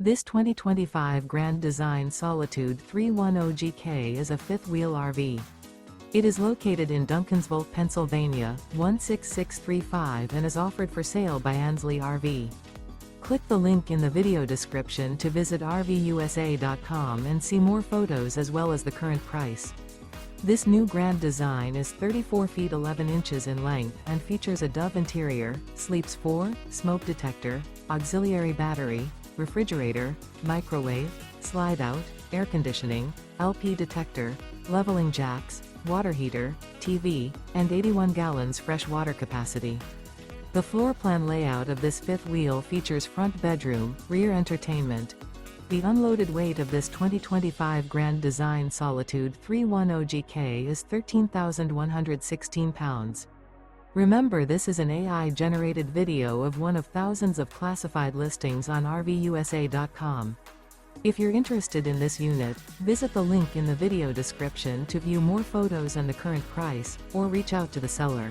This 2025 Grand Design Solitude 310GK is a fifth-wheel RV. It is located in Duncansville, Pennsylvania, 16635 and is offered for sale by Ansley RV. Click the link in the video description to visit RVUSA.com and see more photos as well as the current price. This new Grand Design is 34 feet 11 inches in length and features a Dove interior, sleeps 4, smoke detector, auxiliary battery, refrigerator, microwave, slide-out, air conditioning, LP detector, leveling jacks, water heater, TV, and 81 gallons fresh water capacity. The floor plan layout of this fifth wheel features front bedroom, rear entertainment. The unloaded weight of this 2025 Grand Design Solitude 310GK is 13,116 pounds. Remember, this is an AI-generated video of one of thousands of classified listings on RVUSA.com. If you're interested in this unit, visit the link in the video description to view more photos and the current price, or reach out to the seller.